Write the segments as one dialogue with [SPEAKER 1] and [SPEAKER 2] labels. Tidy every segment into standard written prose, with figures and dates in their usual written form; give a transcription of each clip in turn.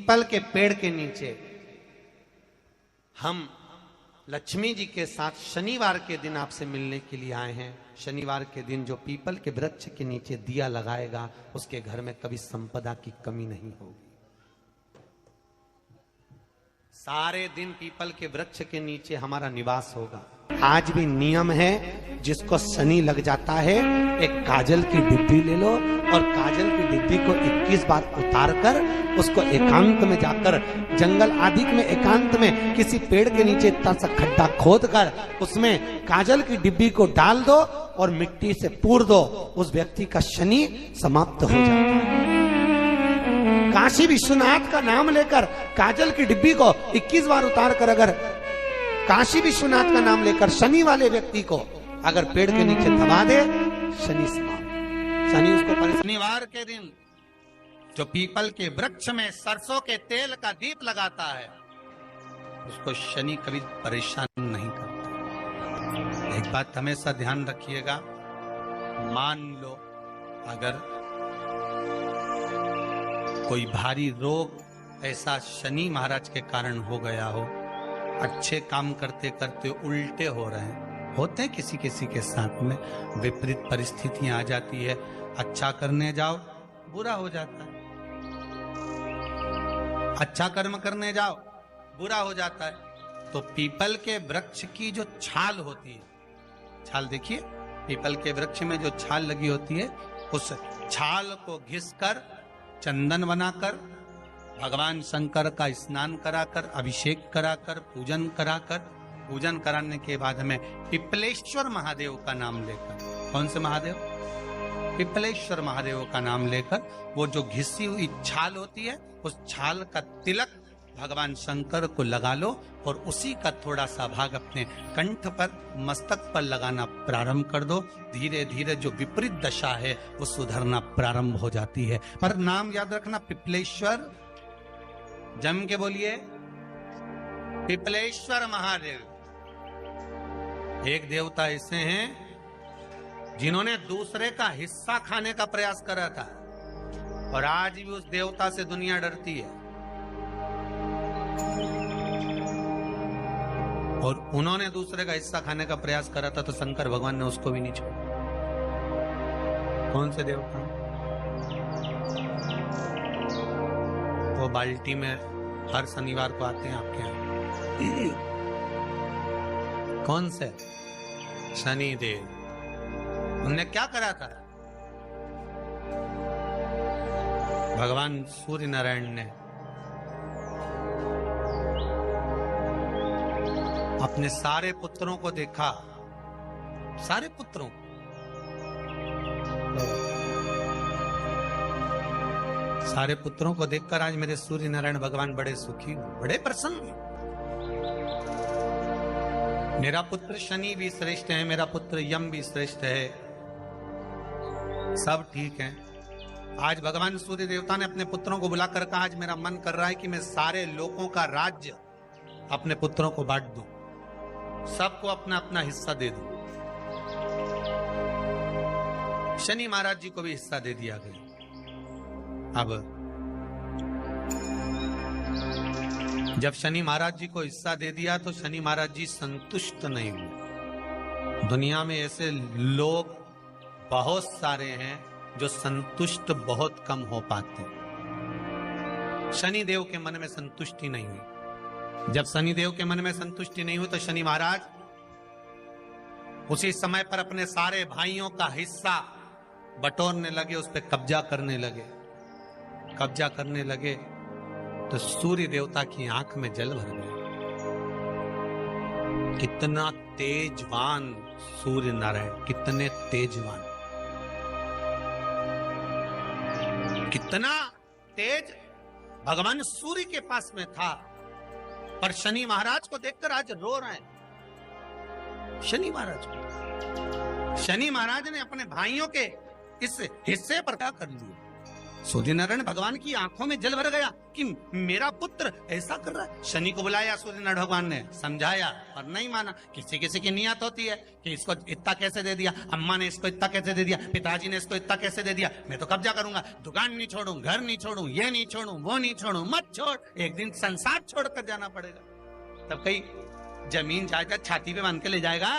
[SPEAKER 1] People के पेड़ के नीचे हम लक्ष्मी जी के साथ शनिवार के दिन आपसे मिलने के लिए आए हैं। शनिवार के दिन जो पीपल के वृक्ष के नीचे दिया लगाएगा उसके घर में कभी संपदा की कमी नहीं होगी। सारे दिन पीपल के वृक्ष के नीचे हमारा निवास होगा। आज भी नियम है, जिसको शनि लग जाता है एक काजल की डिब्बी ले लो और काजल की डिब्बी को 21 बार उतार कर उसको एकांत में जाकर जंगल आदि में एकांत में किसी पेड़ के नीचे इतना सा खड्डा खोद कर उसमें काजल की डिब्बी को डाल दो और मिट्टी से पूर दो, उस व्यक्ति का शनि समाप्त हो जाता है। काशी विश्वनाथ का नाम लेकर काजल की डिब्बी को 21 बार उतार कर अगर काशी विश्वनाथ का नाम लेकर शनि वाले व्यक्ति को अगर पेड़ के नीचे दबा दे, शनि समाप्त। शनि उसको शनिवार के दिन जो पीपल के वृक्ष में सरसों के तेल का दीप लगाता है उसको शनि कभी परेशान नहीं करता। एक बात हमेशा ध्यान रखिएगा, मान लो अगर कोई भारी रोग ऐसा शनि महाराज के कारण हो गया हो, अच्छे काम करते करते उल्टे हो रहे हैं, होते हैं किसी किसी के साथ में, विपरीत परिस्थितियां आ जाती है, अच्छा करने जाओ बुरा हो जाता है, अच्छा कर्म करने जाओ बुरा हो जाता है। तो पीपल के वृक्ष की जो छाल होती है, छाल देखिए, पीपल के वृक्ष में जो छाल लगी होती है उस छाल को घिसकर चंदन बनाकर भगवान शंकर का स्नान कराकर अभिषेक कराकर पूजन कराने के बाद हमें पिपलेश्वर महादेव का नाम लेकर, कौन से महादेव? पिपलेश्वर महादेव का नाम लेकर वो जो घिसी हुई छाल होती है उस छाल का तिलक भगवान शंकर को लगा लो और उसी का थोड़ा सा भाग अपने कंठ पर मस्तक पर लगाना प्रारंभ कर दो। धीरे धीरे जो विपरीत दशा है वो सुधरना प्रारंभ हो जाती है। पर नाम याद रखना, पिपलेश्वर, जम के बोलिए, पिपलेश्वर महादेव। एक देवता ऐसे हैं जिन्होंने दूसरे का हिस्सा खाने का प्रयास करा था और आज भी उस देवता से दुनिया डरती है। और उन्होंने दूसरे का हिस्सा खाने का प्रयास करा था तो शंकर भगवान ने उसको भी नहीं छोड़ा। कौन से देवता? वो बाल्टी में हर शनिवार को आते हैं आपके यहाँ। कौन से? शनि देव। उनने क्या करा था? भगवान सूर्य नारायण ने अपने सारे पुत्रों को देखा, सारे पुत्रों, सारे पुत्रों को देखकर आज मेरे सूर्य नारायण भगवान बड़े सुखी, बड़े प्रसन्न। मेरा पुत्र शनि भी श्रेष्ठ है, मेरा पुत्र यम भी श्रेष्ठ है, सब ठीक है। आज भगवान सूर्य देवता ने अपने पुत्रों को बुलाकर कहा, आज मेरा मन कर रहा है कि मैं सारे लोगों का राज्य अपने पुत्रों को बांट दूं, सबको अपना अपना हिस्सा दे दूं। शनि महाराज जी को भी हिस्सा दे दिया गया। अब जब शनि महाराज जी को हिस्सा दे दिया तो शनि महाराज जी संतुष्ट नहीं हुए। दुनिया में ऐसे लोग बहुत सारे हैं जो संतुष्ट बहुत कम हो पाते हैं। शनि देव के मन में संतुष्टि नहीं हुई। जब शनि देव के मन में संतुष्टि नहीं हुई तो शनि महाराज उसी समय पर अपने सारे भाइयों का हिस्सा बटोरने लगे, उस पर कब्जा करने लगे। कब्जा करने लगे तो सूर्य देवता की आंख में जल भर गया। कितना तेजवान सूर्य नारायण, कितने तेजवान, कितना तेज भगवान सूर्य के पास में था। पर शनि महाराज को देखकर आज रो रहे हैं। शनि महाराज को, शनि महाराज ने अपने भाइयों के इस हिस्से पर क्या कर लिया? सूर्य नारायण भगवान की आंखों में जल भर गया कि मेरा पुत्र ऐसा कर रहा है। शनि को बुलाया सूर्य नारायण भगवान ने, समझाया और नहीं माना। किसी किसी की नियत होती है कि इसको इतना कैसे दे दिया, अम्मा ने इसको इतना कैसे दे दिया, पिताजी ने इसको इतना कैसे दे दिया, मैं तो कब्जा करूंगा, दुकान नहीं छोड़ू, घर नहीं छोड़ू, ये नहीं छोड़ू, वो नहीं छोड़ू। मत छोड़, एक दिन संसार छोड़कर जाना पड़ेगा। तब कहीं जमीन जायदाद छाती पे बांध के ले जाएगा।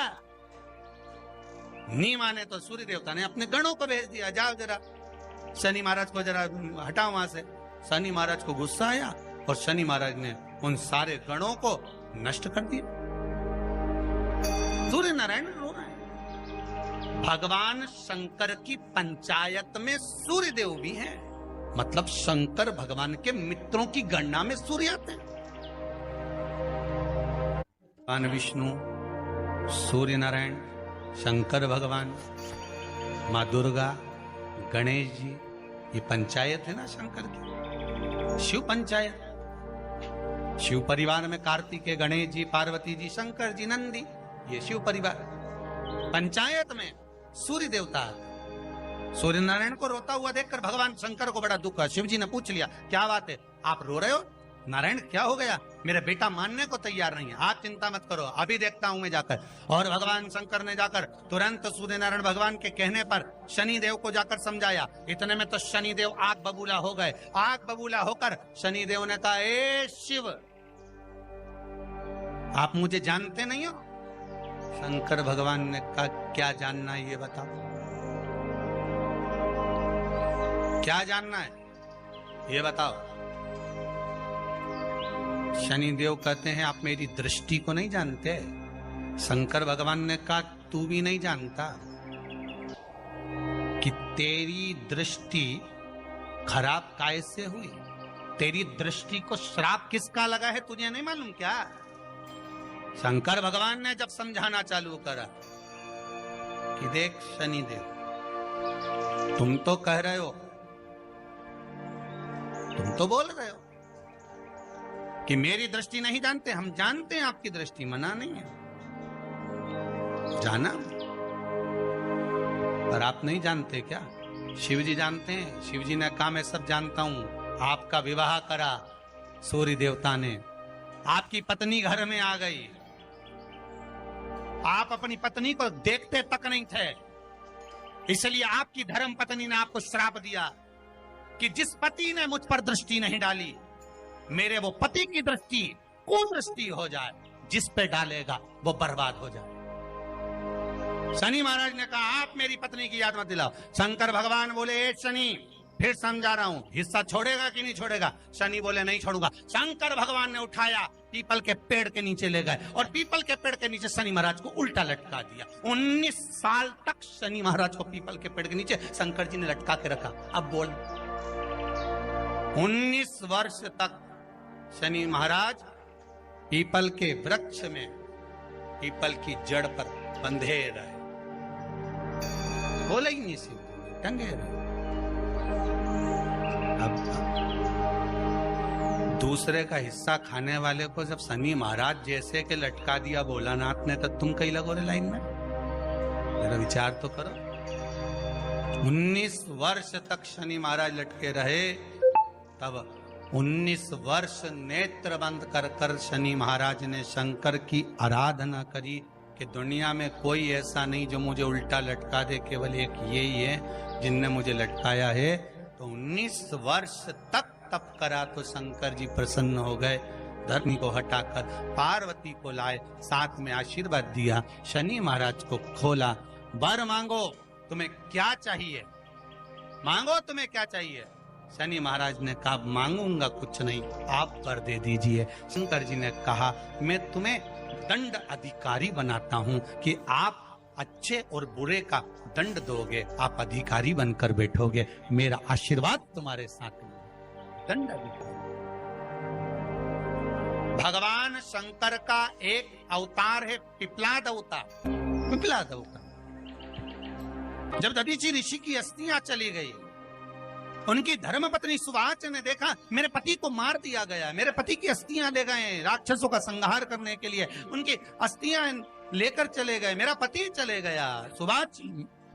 [SPEAKER 1] नहीं माने तो सूर्य देवता ने अपने गणों को भेज दिया, जाओ जरा शनि महाराज को जरा हटाओ वहां से। शनि महाराज को गुस्सा आया और शनि महाराज ने उन सारे गणों को नष्ट कर दिया। सूर्य नारायण रो रहे हैं। भगवान शंकर की पंचायत में सूर्य देव भी हैं, मतलब शंकर भगवान के मित्रों की गणना में सूर्य आते हैं। भगवान विष्णु, सूर्य नारायण, शंकर भगवान, माँ दुर्गा, गणेश जी, ये पंचायत है ना शंकर की, शिव पंचायत। शिव परिवार में कार्तिकेय, गणेश जी, पार्वती जी, शंकर जी, नंदी, ये शिव परिवार। पंचायत में सूर्य देवता। सूर्य नारायण को रोता हुआ देखकर भगवान शंकर को बड़ा दुख हुआ। शिव जी ने पूछ लिया, क्या बात है, आप रो रहे हो? नारायण क्या हो गया? मेरा बेटा मानने को तैयार नहीं है। आप चिंता मत करो, अभी देखता हूं मैं जाकर। और भगवान शंकर ने जाकर तुरंत सूर्य नारायण भगवान के कहने पर शनि देव को जाकर समझाया। इतने में तो शनि देव आग बबूला हो गए। आग बबूला होकर शनि देव ने कहा, ए शिव, आप मुझे जानते नहीं हो? शंकर भगवान ने कहा, क्या जानना है ये बताओ, क्या जानना है ये बताओ। शनि देव कहते हैं, आप मेरी दृष्टि को नहीं जानते। शंकर भगवान ने कहा, तू भी नहीं जानता कि तेरी दृष्टि खराब कैसे हुई। तेरी दृष्टि को श्राप किसका लगा है तुझे नहीं मालूम क्या? शंकर भगवान ने जब समझाना चालू करा कि देख शनि देव, तुम तो कह रहे हो, तुम तो बोल रहे हो कि मेरी दृष्टि नहीं जानते। हम जानते हैं आपकी दृष्टि, मना नहीं है, जाना, पर आप नहीं जानते क्या? शिव जी जानते हैं। शिव जी ने कहा, मैं सब जानता हूं। आपका विवाह करा सूर्य देवता ने, आपकी पत्नी घर में आ गई, आप अपनी पत्नी को देखते तक नहीं थे, इसलिए आपकी धर्म पत्नी ने आपको श्राप दिया कि जिस पति ने मुझ पर दृष्टि नहीं डाली, मेरे वो पति की दृष्टि कुदृष्टि हो जाए, जिस पे डालेगा वो बर्बाद हो जाए। शनि महाराज ने कहा, आप मेरी पत्नी की याद मत दिलाओ। शंकर भगवान बोले, ए शनि, फिर समझा रहा हूं, हिस्सा छोड़ेगा कि नहीं छोड़ेगा? शनि बोले, नहीं छोड़ूंगा। शंकर भगवान ने उठाया, पीपल के पेड़ के नीचे ले गए और पीपल के पेड़ के नीचे शनि महाराज को उल्टा लटका दिया। 19 साल तक शनि महाराज को पीपल के पेड़ के नीचे शंकर जी ने लटका के रखा। अब बोल, 19 वर्ष तक शनि महाराज पीपल के वृक्ष में, पीपल की जड़ पर बंधे रहे, बोले ही नहीं, सिर्फ टंगे रहे। अब दूसरे का हिस्सा खाने वाले को जब शनि महाराज जैसे के लटका दिया भोलानाथ ने, तो तुम कहीं लगो रे लाइन में? मेरा विचार तो करो। 19 वर्ष तक शनि महाराज लटके रहे, तब 19 वर्ष नेत्र बंद कर कर शनि महाराज ने शंकर की आराधना करी कि दुनिया में कोई ऐसा नहीं जो मुझे उल्टा लटका दे, केवल एक यही है जिनने मुझे लटकाया है। तो 19 वर्ष तक तप करा तो शंकर जी प्रसन्न हो गए। धरनी को हटाकर पार्वती को लाए, साथ में आशीर्वाद दिया, शनि महाराज को खोला। वर मांगो, तुम्हें क्या चाहिए, मांगो तुम्हें क्या चाहिए। शनि महाराज ने कहा, मांगूंगा कुछ नहीं, आप वर दे दीजिए। शंकर जी ने कहा, मैं तुम्हें दंड अधिकारी बनाता हूं कि आप अच्छे और बुरे का दंड दोगे, आप अधिकारी बनकर बैठोगे, मेरा आशीर्वाद तुम्हारे साथ में। दंड अधिकारी। भगवान शंकर का एक अवतार है पिपलाद अवतार। पिपलाद अवतार, जब दधीचि ऋषि की अस्थियां चली गई, उनकी धर्मपत्नी सुवाच ने देखा मेरे पति को मार दिया गया, मेरे पति की अस्थियां ले गए राक्षसों का संहार करने के लिए, उनकी अस्थियां लेकर चले गए, मेरा पति चले गया। सुवाच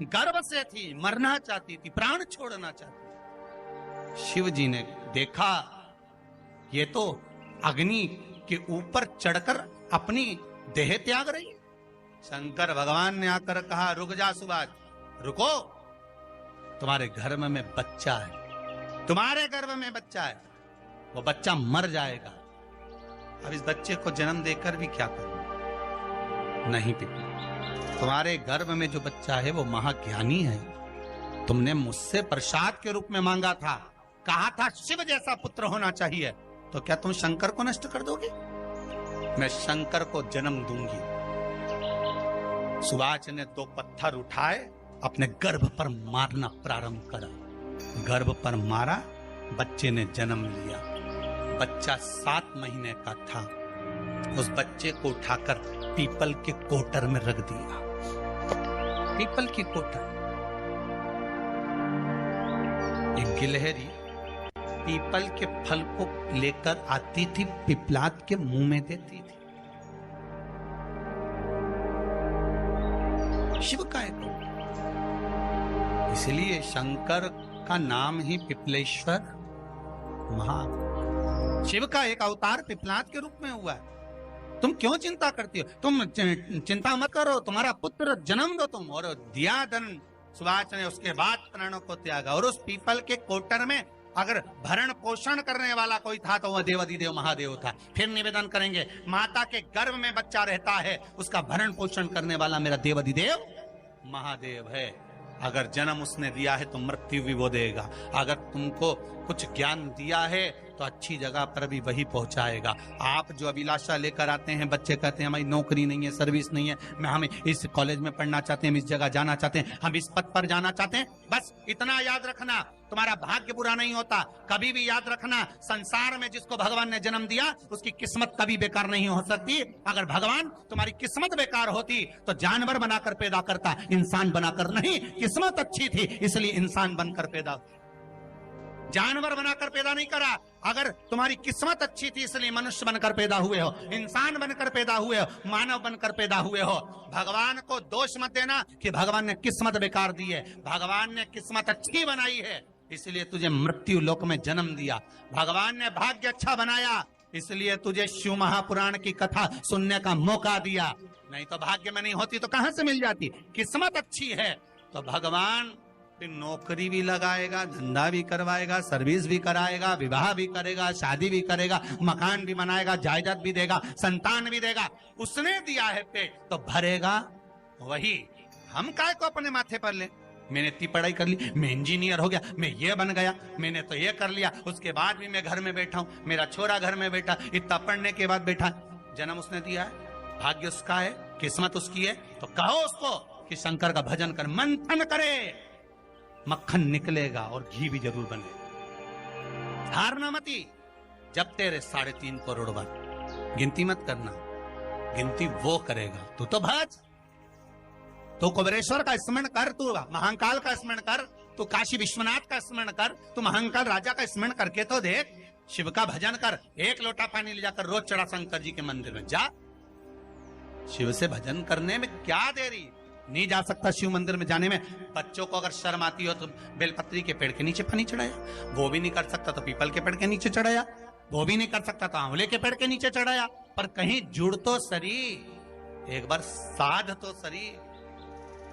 [SPEAKER 1] गर्व से थी, मरना चाहती थी, प्राण छोड़ना चाहती। शिव जी ने देखा ये तो अग्नि के ऊपर चढ़कर अपनी देह त्याग रही है। शंकर भगवान ने आकर कहा, रुक जा सुभाष, रुको, तुम्हारे गर्भ में बच्चा है, तुम्हारे गर्भ में बच्चा है, वो बच्चा मर जाएगा। अब इस बच्चे को जन्म देकर भी क्या करूं? नहीं पिता, तुम्हारे गर्भ में जो बच्चा है वो महाज्ञानी है। तुमने मुझसे प्रसाद के रूप में मांगा था, कहा था शिव जैसा पुत्र होना चाहिए, तो क्या तुम शंकर को नष्ट कर दोगे? मैं शंकर को जन्म दूंगी। सुभाष ने 2 पत्थर उठाए, अपने गर्भ पर मारना प्रारंभ करा। गर्भ पर मारा, बच्चे ने जन्म लिया। बच्चा 7 महीने का था। उस बच्चे को उठाकर पीपल के कोटर में रख दिया। पीपल की कोटर। एक गिलहरी पीपल के फल को लेकर आती थी, पिपलाद के मुंह में देती थी। शिव का एक, इसलिए शंकर का नाम ही पिपलेश्वर महा। शिव का एक अवतार पिपलाद के रूप में हुआ है। तुम क्यों चिंता करती हो? तुम चिंता मत करो, तुम्हारा पुत्र जन्म दो तुम। और दिया धन सुभाष ने, उसके बाद प्राणों को त्यागा। और उस पीपल के कोटर में अगर भरण पोषण करने वाला कोई था तो वह देवाधिदेव महादेव था। फिर निवेदन करेंगे, माता के गर्भ में बच्चा रहता है, उसका भरण पोषण करने वाला मेरा देवाधिदेव महादेव है। अगर जन्म उसने दिया है तो मृत्यु भी वो देगा। अगर तुमको कुछ ज्ञान दिया है तो अच्छी जगह पर भी वही पहुंचाएगा। आप जो अभिलाषा लेकर आते हैं, बच्चे कहते हैं हमारी नौकरी नहीं है, सर्विस नहीं है, हम इस कॉलेज में पढ़ना चाहते हैं, हम इस जगह जाना चाहते हैं, हम इस पद पर जाना चाहते हैं, बस इतना याद रखना, तुम्हारा भाग्य बुरा नहीं होता। कभी भी याद रखना, संसार में जिसको भगवान ने जन्म दिया उसकी किस्मत कभी बेकार नहीं हो सकती। अगर भगवान तुम्हारी किस्मत बेकार होती तो जानवर बनाकर पैदा करता, इंसान बनाकर नहीं। किस्मत अच्छी थी इसलिए इंसान बनकर पैदा, जानवर बनाकर पैदा नहीं करा। अगर तुम्हारी किस्मत अच्छी थी इसलिए मनुष्य बनकर पैदा हुए हो, इंसान बनकर पैदा हुए हो, मानव बनकर पैदा हुए हो। भगवान को दोष मत देना कि भगवान ने किस्मत बेकार दी है। भगवान ने किस्मत अच्छी बनाई है इसलिए तुझे मृत्यु लोक में जन्म दिया। भगवान ने भाग्य अच्छा बनाया इसलिए तुझे शिव महापुराण की कथा सुनने का मौका दिया। नहीं तो भाग्य में नहीं होती तो कहां से मिल जाती? किस्मत अच्छी है तो भगवान नौकरी भी लगाएगा, धंधा भी करवाएगा, सर्विस भी कराएगा, विवाह भी करेगा, शादी भी करेगा, मकान भी बनाएगा, जायदाद भी देगा, संतान भी देगा। उसने दिया है पेट तो भरेगा वही। हम काय को अपने माथे पर ले? मैंने इतनी पढ़ाई कर ली, मैं इंजीनियर हो गया, मैं ये बन गया, मैंने तो ये कर लिया, उसके बाद भी मैं घर में बैठा हूं, मेरा छोरा घर में बैठा, इतना पढ़ने के बाद बैठा। जन्म उसने दिया है, भाग्य उसका है, किस्मत उसकी है, तो कहो उसको कि शंकर का भजन कर, मंथन करे, मक्खन निकलेगा और घी भी जरूर बने। हारना मती। जब तेरे 3.5 करोड़ बार गिनती मत करना, गिनती वो करेगा। तू तो भज, तू कुबेरेश्वर का स्मरण कर, तू महाकाल का स्मरण कर, तू काशी विश्वनाथ का स्मरण कर, तू महाकाल राजा का स्मरण करके तो देख। शिव का भजन कर, 1 लोटा पानी ले जाकर रोज चढ़ा शंकर जी के मंदिर में जा। शिव से भजन करने में क्या देरी? नहीं जा सकता शिव मंदिर में जाने में? बच्चों को अगर शर्म आती हो तो बेलपत्री के पेड़ के नीचे पानी चढ़ाया, वो भी नहीं कर सकता तो पीपल के पेड़ के नीचे चढ़ाया, वो भी नहीं कर सकता तो आंवले के पेड़ के नीचे चढ़ाया। पर कहीं जुड़ तो सरी, एक बार साध तो सरी,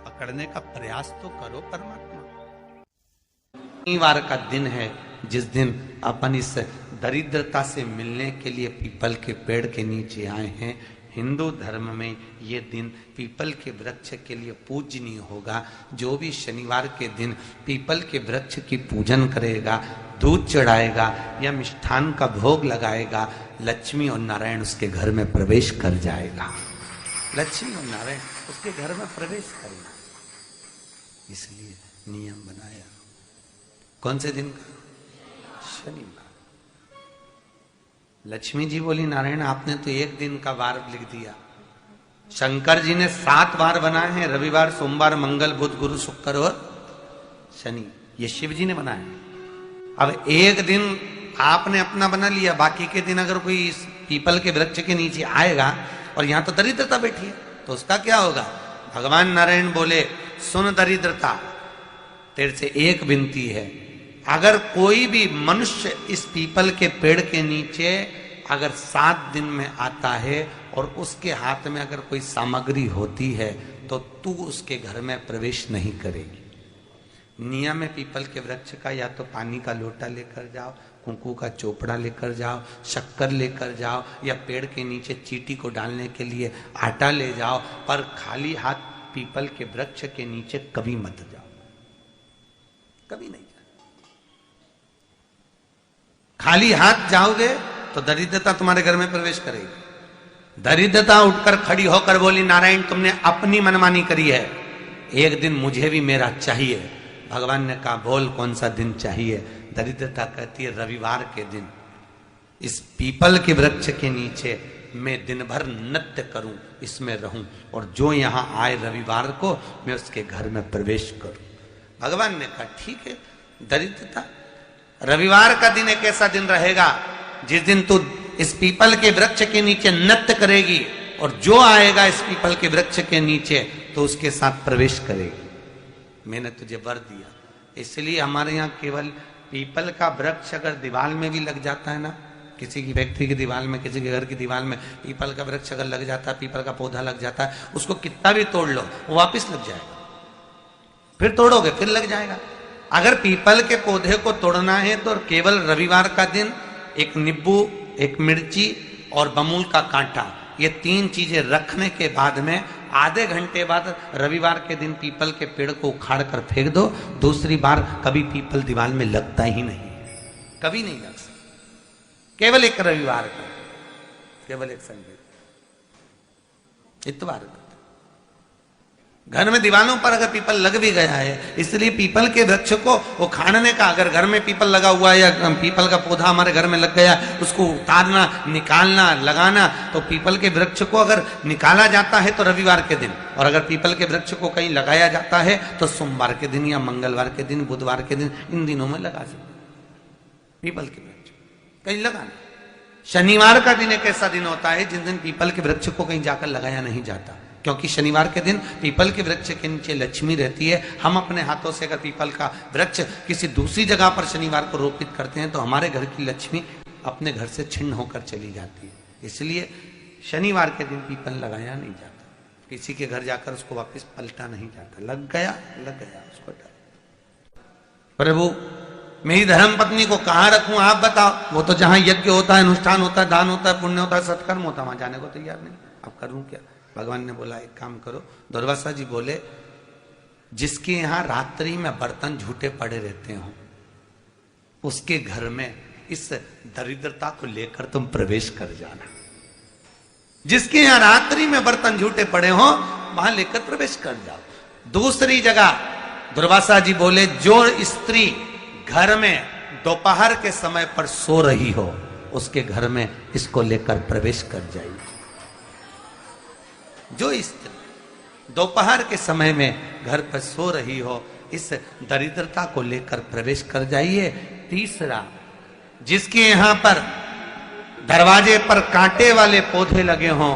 [SPEAKER 1] पकड़ने का प्रयास तो करो परमात्मा। शनिवार का दिन है जिस दिन अपन इस दरिद्रता से मिलने के लिए पीपल के पेड़ के नीचे आए हैं। हिंदू धर्म में ये दिन पीपल के वृक्ष के लिए पूजनीय होगा। जो भी शनिवार के दिन पीपल के वृक्ष की पूजन करेगा, दूध चढ़ाएगा या मिष्ठान का भोग लगाएगा, लक्ष्मी और नारायण उसके घर में प्रवेश कर जाएगा। लक्ष्मी और नारायण उसके घर में प्रवेश करेगा, इसलिए नियम बनाया। कौन से दिन का? शनिवार। लक्ष्मी जी बोली, नारायण आपने तो 1 दिन का वार लिख दिया। शंकर जी ने 7 वार बनाए हैं, रविवार, सोमवार, मंगल, बुध, गुरु, शुक्र और शनि। ये शिव जी ने बनाया। अब 1 दिन आपने अपना बना लिया, बाकी के दिन अगर कोई इस पीपल के वृक्ष के नीचे आएगा और यहां तो दरिद्रता बैठी है तो उसका क्या होगा? भगवान नारायण बोले, सुन दरिद्रता, तेरे से एक विनती है, अगर कोई भी मनुष्य इस पीपल के पेड़ के नीचे अगर 7 दिन में आता है और उसके हाथ में अगर कोई सामग्री होती है तो तू उसके घर में प्रवेश नहीं करेगी। नियम है पीपल के वृक्ष का, या तो पानी का लोटा लेकर जाओ, कुंकू का चोपड़ा लेकर जाओ, शक्कर लेकर जाओ, या पेड़ के नीचे चींटी को डालने के लिए आटा ले जाओ, पर खाली हाथ पीपल के वृक्ष के नीचे कभी मत जाओ, कभी नहीं जाओ। खाली हाथ जाओगे तो दरिद्रता तुम्हारे घर में प्रवेश करेगी। दरिद्रता उठकर खड़ी होकर बोली, नारायण तुमने अपनी मनमानी करी है, एक दिन मुझे भी मेरा चाहिए। भगवान ने कहा बोल कौन सा दिन चाहिए। दरिद्रता कहती है रविवार के दिन इस पीपल के वृक्ष के नीचे मैं दिन भर नृत्य करूं, इसमें रहूं, और जो यहां आए रविवार को मैं उसके घर में प्रवेश करूं। भगवान ने कहा ठीक है। दरिद्रता रविवार का दिन एक ऐसा दिन रहेगा जिस दिन तू इस पीपल के वृक्ष के नीचे नृत्य करेगी और जो आएगा इस पीपल के वृक्ष के नीचे तो उसके साथ प्रवेश करेगी। मैंने तुझे वर दिया। इसलिए हमारे यहाँ केवल पीपल का वृक्ष अगर दीवार में भी लग जाता है ना, किसी की फैक्ट्री की दीवार में, किसी के घर की दीवार में पीपल का वृक्ष अगर लग जाता है, पीपल का पौधा लग जाता है, उसको कितना भी तोड़ लो वो वापस लग जाएगा। फिर तोड़ोगे फिर लग जाएगा। अगर पीपल के पौधे को तोड़ना है तो केवल रविवार का दिन एक नींबू, एक मिर्ची और बमूल का कांटा, ये 3 चीजें रखने के बाद में आधे घंटे बाद रविवार के दिन पीपल के पेड़ को उखाड़ कर फेंक दो। दूसरी बार कभी पीपल दीवार में लगता ही नहीं, कभी नहीं लग सकता। केवल एक रविवार का, केवल एक संडे, इतवार का। घर में दीवारों पर अगर पीपल लग भी गया है, इसलिए पीपल के वृक्ष को उखाड़ने का, अगर घर में पीपल लगा हुआ है या पीपल का पौधा हमारे घर में लग गया, उसको उतारना, निकालना, लगाना, तो पीपल के वृक्ष को अगर निकाला जाता है तो रविवार के दिन, और अगर पीपल के वृक्ष को कहीं लगाया जाता है तो सोमवार के दिन या मंगलवार के दिन, बुधवार के दिन, इन दिनों में लगा सकते पीपल के वृक्ष कहीं लगाना। शनिवार का दिन एक ऐसा दिन होता है जिस दिन पीपल के वृक्ष को कहीं जाकर लगाया नहीं जाता, क्योंकि शनिवार के दिन पीपल के वृक्ष के नीचे लक्ष्मी रहती है। हम अपने हाथों से अगर पीपल का वृक्ष किसी दूसरी जगह पर शनिवार को रोपित करते हैं तो हमारे घर की लक्ष्मी अपने घर से छिन्न होकर चली जाती है। इसलिए शनिवार के दिन पीपल लगाया नहीं जाता, किसी के घर जाकर उसको वापस पलटा नहीं जाता। लग गया उसको डाल। प्रभु मेरी धर्म पत्नी को कहाँ रखूं आप बताओ। वो तो जहां यज्ञ होता है, अनुष्ठान होता है, दान होता है, पुण्य होता है, सत्कर्म होता है, वहां जाने को तैयार नहीं। अब करूं क्या। भगवान ने बोला एक काम करो। दुर्वासा जी बोले जिसके यहां रात्रि में बर्तन झूठे पड़े रहते हो उसके घर में इस दरिद्रता को लेकर तुम प्रवेश कर जाना। जिसके यहां रात्रि में बर्तन झूठे पड़े हो वहां लेकर प्रवेश कर जाओ। दूसरी जगह दुर्वासा जी बोले जो स्त्री घर में दोपहर के समय पर सो रही हो उसके घर में इसको लेकर प्रवेश कर जाइए। जो स्त्री दोपहर के समय में घर पर सो रही हो इस दरिद्रता को लेकर प्रवेश कर जाइए। तीसरा, जिसके यहां पर दरवाजे पर कांटे वाले पौधे लगे हों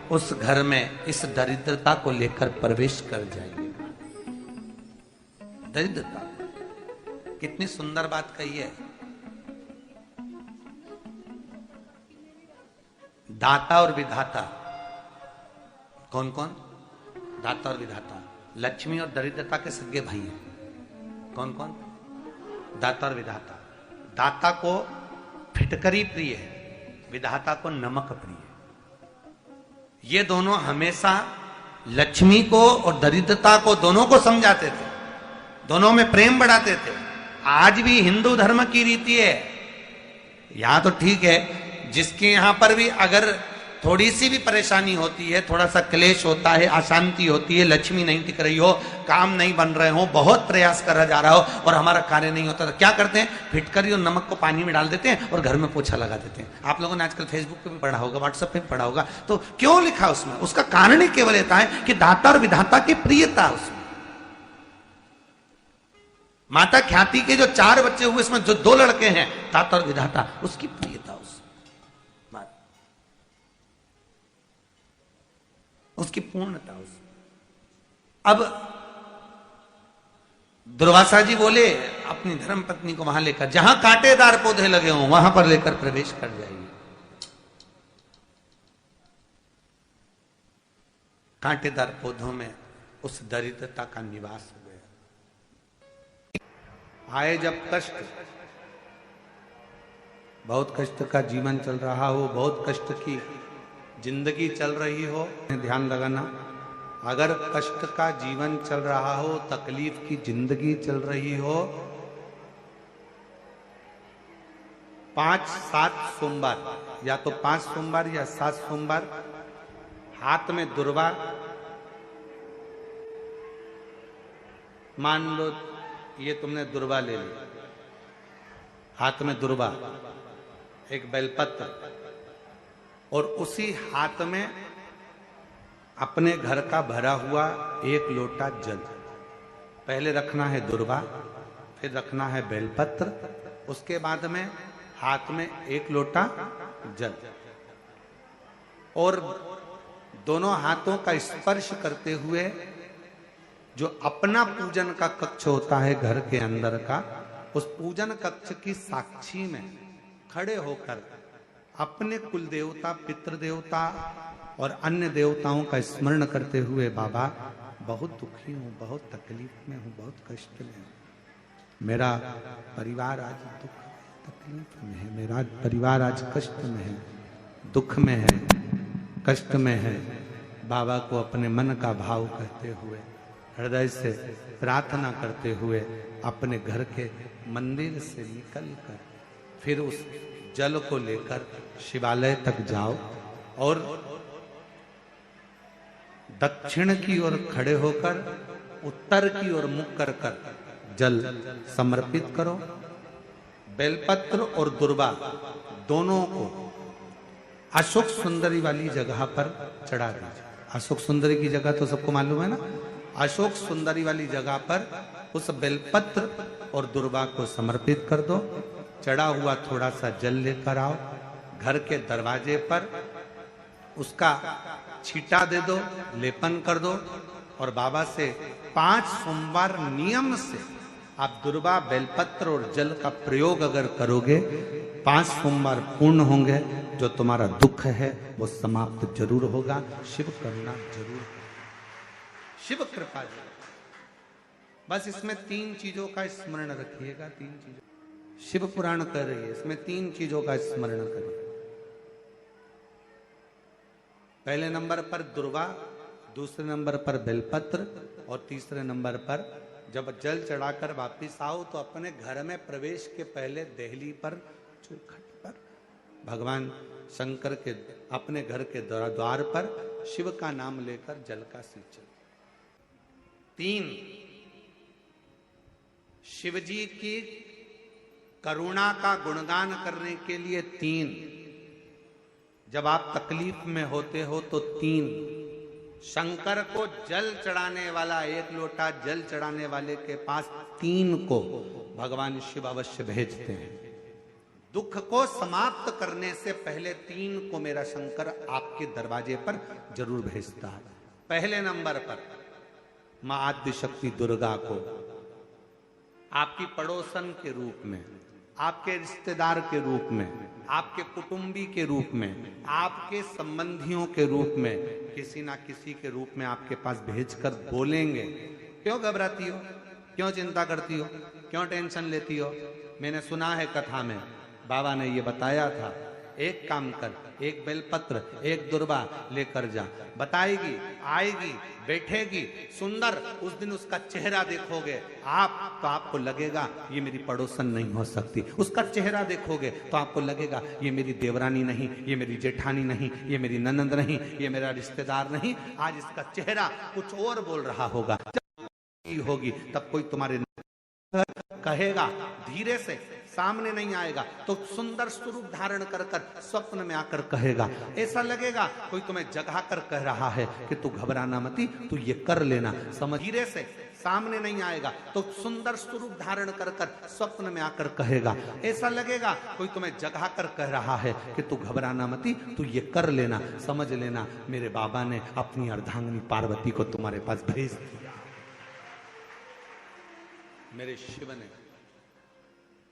[SPEAKER 1] उस घर में इस दरिद्रता को लेकर प्रवेश कर जाइए। दरिद्रता कितनी सुंदर बात कही है। दाता और विधाता कौन कौन? दाता और विधाता। लक्ष्मी और दरिद्रता के सगे भाई हैं। कौन कौन? दाता और विधाता। दाता को फिटकरी प्रिय है, विधाता को नमक प्रिय है। ये दोनों हमेशा लक्ष्मी को और दरिद्रता को दोनों को समझाते थे, दोनों में प्रेम बढ़ाते थे। आज भी हिंदू धर्म की रीति है। यहां तो ठीक है, जिसके यहां पर भी अगर थोड़ी सी भी परेशानी होती है, थोड़ा सा क्लेश होता है, अशांति होती है, लक्ष्मी नहीं टिक रही हो, काम नहीं बन रहे हो, बहुत प्रयास करा जा रहा हो और हमारा कार्य नहीं होता, तो क्या करते हैं? फिटकरी और नमक को पानी में डाल देते हैं और घर में पोछा लगा देते हैं। आप लोगों ने आजकल फेसबुक पे भी पढ़ा होगा, व्हाट्सएप पे भी पढ़ा होगा। तो क्यों लिखा उसमें? उसका कारण ही केवल होता है कि दाता और विधाता की प्रियता उसमें। माता ख्याति के जो 4 बच्चे हुए इसमें जो 2 लड़के हैं, दाता और विधाता, उसकी प्रियता उसकी पूर्णता। अब दुर्वासा जी बोले अपनी धर्म पत्नी को वहां लेकर, जहां कांटेदार पौधे लगे हों वहां पर लेकर प्रवेश कर जाइए। कांटेदार पौधों में उस दरिद्रता का निवास हो गया। आए जब कष्ट, बहुत कष्ट का जीवन चल रहा हो, बहुत कष्ट की जिंदगी चल रही हो, ध्यान लगाना, अगर कष्ट का जीवन चल रहा हो, तकलीफ की जिंदगी चल रही हो, 5-7 सोमवार, या तो 5 सोमवार या 7 सोमवार, हाथ में दुर्वा, मान लो ये तुमने दुर्वा ले ली, हाथ में दुर्वा, एक बेलपत्र, और उसी हाथ में अपने घर का भरा हुआ 1 लोटा जल। पहले रखना है दुर्वा, फिर रखना है बेलपत्र, उसके बाद में हाथ में 1 लोटा जल, और दोनों हाथों का स्पर्श करते हुए जो अपना पूजन का कक्ष होता है घर के अंदर का, उस पूजन कक्ष की साक्षी में खड़े होकर अपने कुल देवता, पितृ देवता और अन्य देवताओं का स्मरण करते हुए, बाबा बहुत दुखी हूं, बहुत तकलीफ में हूं, बहुत कष्ट में हूं, मेरा परिवार आज दुख तकलीफ में है, मेरा परिवार आज कष्ट में है, दुख में है, कष्ट में है। बाबा को अपने मन का भाव कहते हुए, हृदय से प्रार्थना करते हुए अपने घर के मंदिर से निकलकर फिर उस जल को लेकर शिवालय तक जाओ और दक्षिण की ओर खड़े होकर उत्तर की ओर मुख कर कर जल समर्पित करो। बेलपत्र और दुर्वा दोनों को अशोक सुंदरी वाली जगह पर चढ़ा दीजिए। अशोक सुंदरी की जगह तो सबको मालूम है ना। अशोक सुंदरी वाली जगह पर उस बेलपत्र और दुर्वा को समर्पित कर दो। चढ़ा हुआ थोड़ा सा जल लेकर आओ, घर के दरवाजे पर उसका छींटा दे दो, लेपन कर दो, और बाबा से 5 सोमवार नियम से आप दुर्वा, बेलपत्र और जल का प्रयोग अगर करोगे, 5 सोमवार पूर्ण होंगे। जो तुम्हारा दुख है वो समाप्त जरूर होगा। शिव करुणा जरूर, शिव कृपा जरूर। बस इसमें 3 चीजों का स्मरण रखिएगा। 3 चीजों शिव पुराण कर रही है, इसमें 3 चीजों का स्मरण करिए। पहले नंबर पर दुर्वा, दूसरे नंबर पर बेलपत्र, और तीसरे नंबर पर जब जल चढ़ाकर वापिस आओ तो अपने घर में प्रवेश के पहले देहली पर, चौखट पर, भगवान शंकर के अपने घर के द्वार पर शिव का नाम लेकर जल का सिंचन। 3 शिवजी की करुणा का गुणगान करने के लिए 3, जब आप तकलीफ में होते हो तो 3, शंकर को जल चढ़ाने वाला, 1 लोटा जल चढ़ाने वाले के पास 3 को भगवान शिव अवश्य भेजते हैं। दुख को समाप्त करने से पहले 3 को मेरा शंकर आपके दरवाजे पर जरूर भेजता है। पहले नंबर पर मां आद्य शक्ति दुर्गा को आपकी पड़ोसन के रूप में, आपके रिश्तेदार के रूप में, आपके कुटुंबी के रूप में, आपके संबंधियों के रूप में, किसी ना किसी के रूप में आपके पास भेजकर बोलेंगे, क्यों घबराती हो, क्यों चिंता करती हो, क्यों टेंशन लेती हो। मैंने सुना है कथा में बाबा ने ये बताया था, एक काम कर, 1 बेलपत्र, 1 दुर्वा लेकर जा, बताएगी, आएगी, बैठेगी, सुंदर, उस दिन उसका चेहरा देखोगे आप तो आपको लगेगा ये मेरी पड़ोसन नहीं हो सकती। उसका चेहरा देखोगे तो आपको लगेगा ये मेरी देवरानी नहीं, ये मेरी जेठानी नहीं, ये मेरी ननंद नहीं, ये मेरा रिश्तेदार नहीं। आज इसका चेहरा कुछ और बोल रहा होगा। जब होगी तब कोई तुम्हारे कहेगा, धीरे से, सामने नहीं आएगा तो सुंदर स्वरूप धारण कर कर स्वप्न में आकर कहेगा। ऐसा लगेगा कोई तुम्हें जगा कर कह रहा है कि तू घबराना मती, तू ये कर लेना, समझ। धीरे से, सामने नहीं आएगा तो सुंदर स्वरूप धारण कर कर स्वप्न में आकर कहेगा। ऐसा लगेगा कोई तुम्हें जगा कर कह रहा है कि तू घबराना मती, तू ये कर लेना, समझ लेना मेरे बाबा ने अपनी अर्धांगिनी पार्वती को तुम्हारे पास भेज दिया। मेरे शिव ने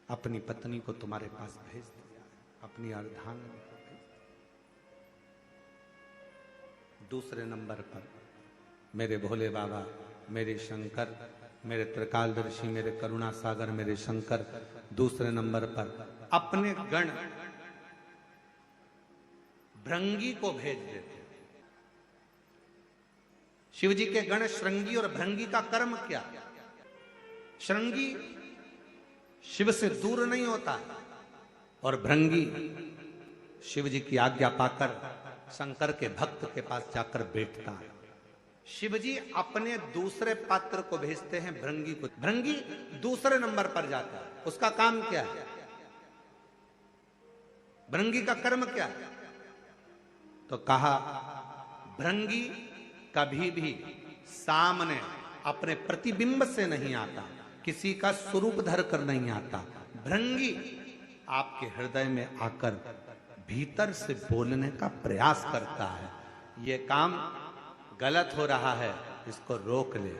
[SPEAKER 1] अपनी पत्नी को तुम्हारे पास भेज दिया, अपनी अर्धांगिनी को भेज दिया। दूसरे नंबर पर मेरे भोले बाबा, मेरे शंकर, मेरे त्रिकालदर्शी, मेरे करुणा सागर, मेरे शंकर दूसरे नंबर पर अपने गण भृंगी को भेज देते। शिव जी के गण श्रृंगी और भृंगी का कर्म क्या? श्रृंगी शिव से दूर नहीं होता और भृंगी शिव जी की आज्ञा पाकर शंकर के भक्त के पास जाकर बैठता है। शिव जी अपने दूसरे पात्र को भेजते हैं भृंगी को। भृंगी दूसरे नंबर पर जाता है। उसका काम क्या है? भृंगी का कर्म क्या है? तो कहा भृंगी कभी भी सामने अपने प्रतिबिंब से नहीं आता, किसी का स्वरूप धर कर नहीं आता। भृंगी आपके हृदय में आकर भीतर से बोलने का प्रयास करता है। ये काम गलत हो रहा है, इसको रोक ले।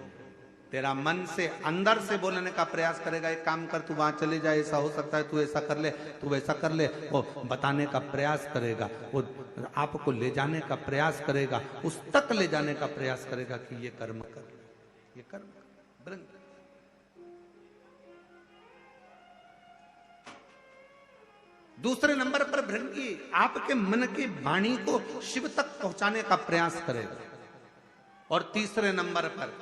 [SPEAKER 1] तेरा मन से अंदर से बोलने का प्रयास करेगा, एक काम कर, तू वहां चले जा, ऐसा हो सकता है, तू ऐसा कर ले, तू वैसा कर ले। वो बताने का प्रयास करेगा, वो आपको ले जाने का प्रयास करेगा, उस तक ले जाने का प्रयास करेगा कि ये कर्म कर, ये कर्म कर। दूसरे नंबर पर भृंगी आपके मन की वाणी को शिव तक पहुंचाने का प्रयास करेगा। और तीसरे नंबर पर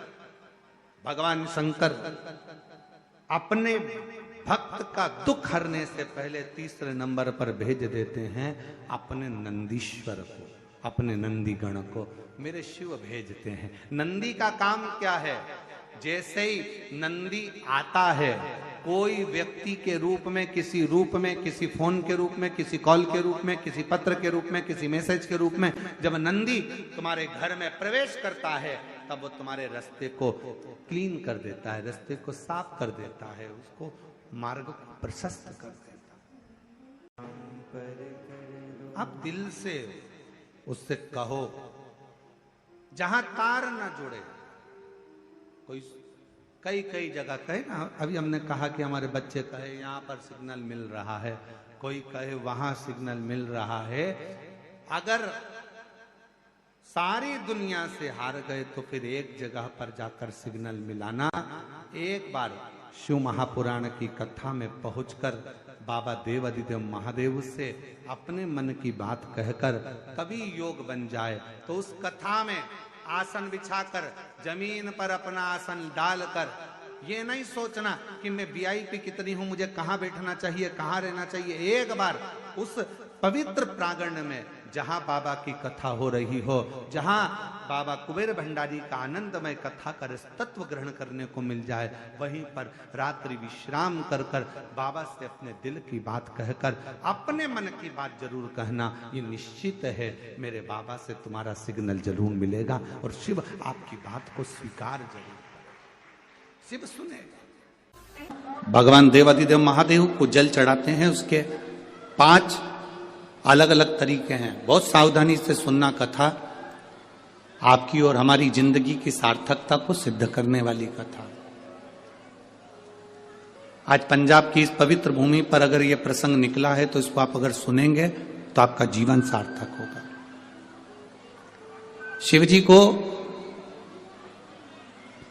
[SPEAKER 1] भगवान शंकर अपने भक्त का दुख हरने से पहले तीसरे नंबर पर भेज देते हैं अपने नंदीश्वर को, अपने नंदी गण को मेरे शिव भेजते हैं। नंदी का काम क्या है? जैसे ही नंदी आता है, कोई व्यक्ति के रूप में, किसी रूप में, किसी फोन के रूप में, किसी कॉल के रूप में, किसी पत्र के रूप में, किसी मैसेज के रूप में, जब नंदी तुम्हारे घर में प्रवेश करता है तब वो तुम्हारे रास्ते को क्लीन कर देता है, रास्ते को साफ कर देता है, उसको मार्ग को प्रशस्त कर देता है। आप दिल से उससे कहो, जहां तार ना जुड़े। कोई कई जगह कहे ना, अभी हमने कहा कि हमारे बच्चे कहे यहाँ पर सिग्नल मिल रहा है, कोई कहे वहां सिग्नल मिल रहा है। अगर सारी दुनिया से हार गए तो फिर एक जगह पर जाकर सिग्नल मिलाना। एक बार शिव महापुराण की कथा में पहुंचकर बाबा देवादिदेव महादेव से अपने मन की बात कहकर कभी योग बन जाए तो उस कथा में आसन बिछाकर जमीन पर अपना आसन डालकर ये नहीं सोचना कि मैं वीआईपी कितनी हूं, मुझे कहां बैठना चाहिए, कहां रहना चाहिए। एक बार उस पवित्र प्रांगण में जहां बाबा की कथा हो रही हो, जहां बाबा कुबेर भंडारी का आनंदमय कथा कर तत्व ग्रहण करने को मिल जाए, वहीं पर रात्रि विश्राम कर कर बाबा से अपने दिल की बात कहकर अपने मन की बात जरूर कहना। ये निश्चित है मेरे बाबा से तुम्हारा सिग्नल जरूर मिलेगा और शिव आपकी बात को स्वीकार जरूर, शिव सुनेगा। भगवान देवादिदेव महादेव को जल चढ़ाते हैं, उसके 5 अलग अलग तरीके हैं। बहुत सावधानी से सुनना कथा, आपकी और हमारी जिंदगी की सार्थकता को सिद्ध करने वाली कथा। आज पंजाब की इस पवित्र भूमि पर अगर यह प्रसंग निकला है तो इसको आप अगर सुनेंगे तो आपका जीवन सार्थक होगा। शिव जी को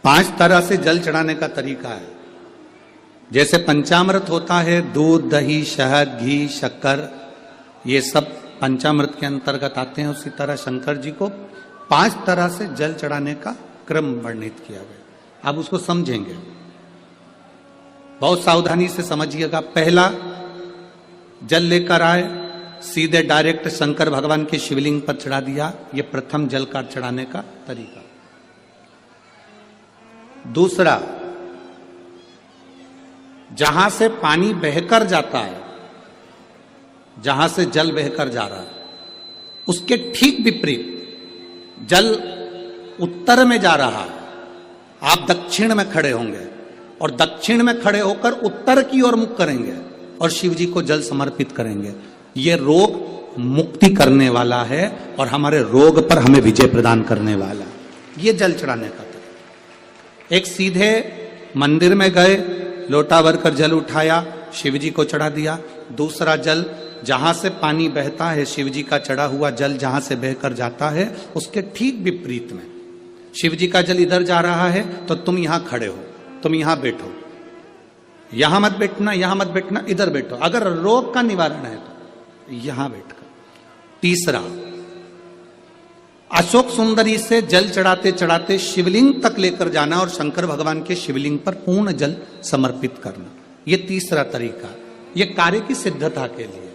[SPEAKER 1] 5 तरह से जल चढ़ाने का तरीका है। जैसे पंचामृत होता है, दूध, दही, शहद, घी, शक्कर, ये सब पंचामृत के अंतर्गत आते हैं। उसी तरह शंकर जी को 5 तरह से जल चढ़ाने का क्रम वर्णित किया गया। अब उसको समझेंगे, बहुत सावधानी से समझिएगा। पहला, जल लेकर आए, सीधे डायरेक्ट शंकर भगवान के शिवलिंग पर चढ़ा दिया। यह प्रथम जल का चढ़ाने का तरीका। दूसरा, जहां से पानी बहकर जाता है, जहां से जल बहकर जा रहा है, उसके ठीक विपरीत जल उत्तर में जा रहा है, आप दक्षिण में खड़े होंगे और दक्षिण में खड़े होकर उत्तर की ओर मुख करेंगे और शिव जी को जल समर्पित करेंगे। ये रोग मुक्ति करने वाला है और हमारे रोग पर हमें विजय प्रदान करने वाला है। ये जल चढ़ाने का तरीका। एक सीधे मंदिर में गए, लोटा भर कर जल उठाया, शिव जी को चढ़ा दिया। दूसरा जल, जहां से पानी बहता है, शिव जी का चढ़ा हुआ जल जहां से बहकर जाता है, उसके ठीक विपरीत में शिव जी का जल इधर जा रहा है तो तुम यहां खड़े हो, तुम यहां बैठो, यहां मत बैठना, यहां मत बैठना, इधर बैठो। अगर रोग का निवारण है तो यहां बैठकर। तीसरा, अशोक सुंदरी से जल चढ़ाते चढ़ाते शिवलिंग तक लेकर जाना और शंकर भगवान के शिवलिंग पर पूर्ण जल समर्पित करना। ये तीसरा तरीका, ये कार्य की सिद्धता के लिए।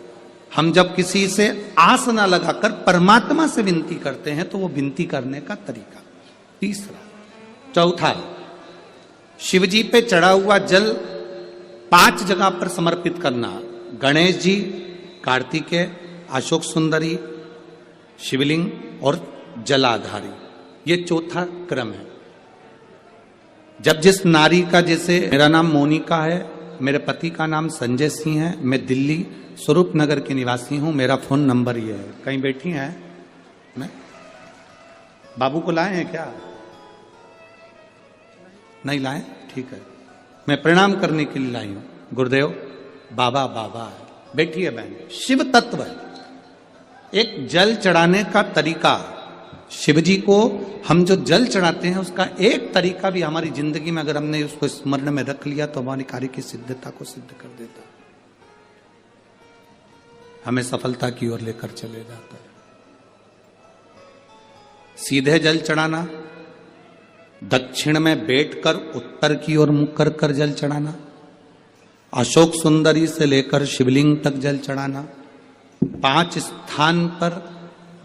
[SPEAKER 1] हम जब किसी से आस न लगाकर परमात्मा से विनती करते हैं तो वो विनती करने का तरीका। तीसरा। चौथा, शिव जी पे चढ़ा हुआ जल 5 जगह पर समर्पित करना। गणेश जी, कार्तिकेय, अशोक सुंदरी, शिवलिंग और जलाधारी। ये चौथा क्रम है। जब जिस नारी का, जैसे मेरा नाम मोनिका है, मेरे पति का नाम संजय सिंह है, मैं दिल्ली स्वरूप नगर के निवासी हूं, मेरा फोन नंबर ये है। कहीं बैठी हैं? मैं बाबू को लाए हैं क्या? नहीं लाए? ठीक है, मैं प्रणाम करने के लिए लाई हूं। गुरुदेव, बाबा बाबा है। बैठी है बहन। शिव तत्व है। एक जल चढ़ाने का तरीका, शिव जी को हम जो जल चढ़ाते हैं उसका एक तरीका भी हमारी जिंदगी में अगर हमने उसको स्मरण में रख लिया तो हमारी कार्य की सिद्धता को सिद्ध कर देता, हमें सफलता की ओर लेकर चले जाता है। सीधे जल चढ़ाना, दक्षिण में बैठकर उत्तर की ओर मुख कर कर जल चढ़ाना, अशोक सुंदरी से लेकर शिवलिंग तक जल चढ़ाना, 5 स्थान पर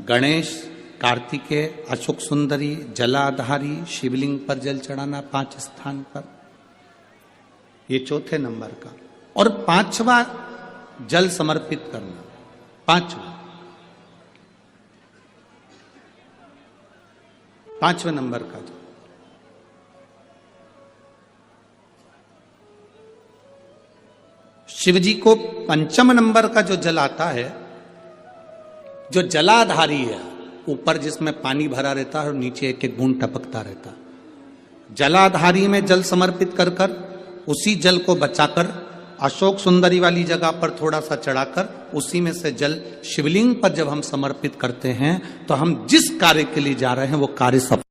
[SPEAKER 1] गणेश, कार्तिकेय, अशोक सुंदरी, जलाधारी, शिवलिंग पर जल चढ़ाना 5 स्थान पर। ये चौथे नंबर का। और 5वां जल समर्पित करना। 5वें नंबर का जल। शिव जी को 5म नंबर का जो जल आता है, जो जलाधारी है, ऊपर जिसमें पानी भरा रहता है और नीचे एक एक बूंद टपकता रहता, जलाधारी में जल समर्पित कर कर उसी जल को बचाकर अशोक सुंदरी वाली जगह पर थोड़ा सा चढ़ाकर उसी में से जल शिवलिंग पर जब हम समर्पित करते हैं तो हम जिस कार्य के लिए जा रहे हैं वो कार्य सफल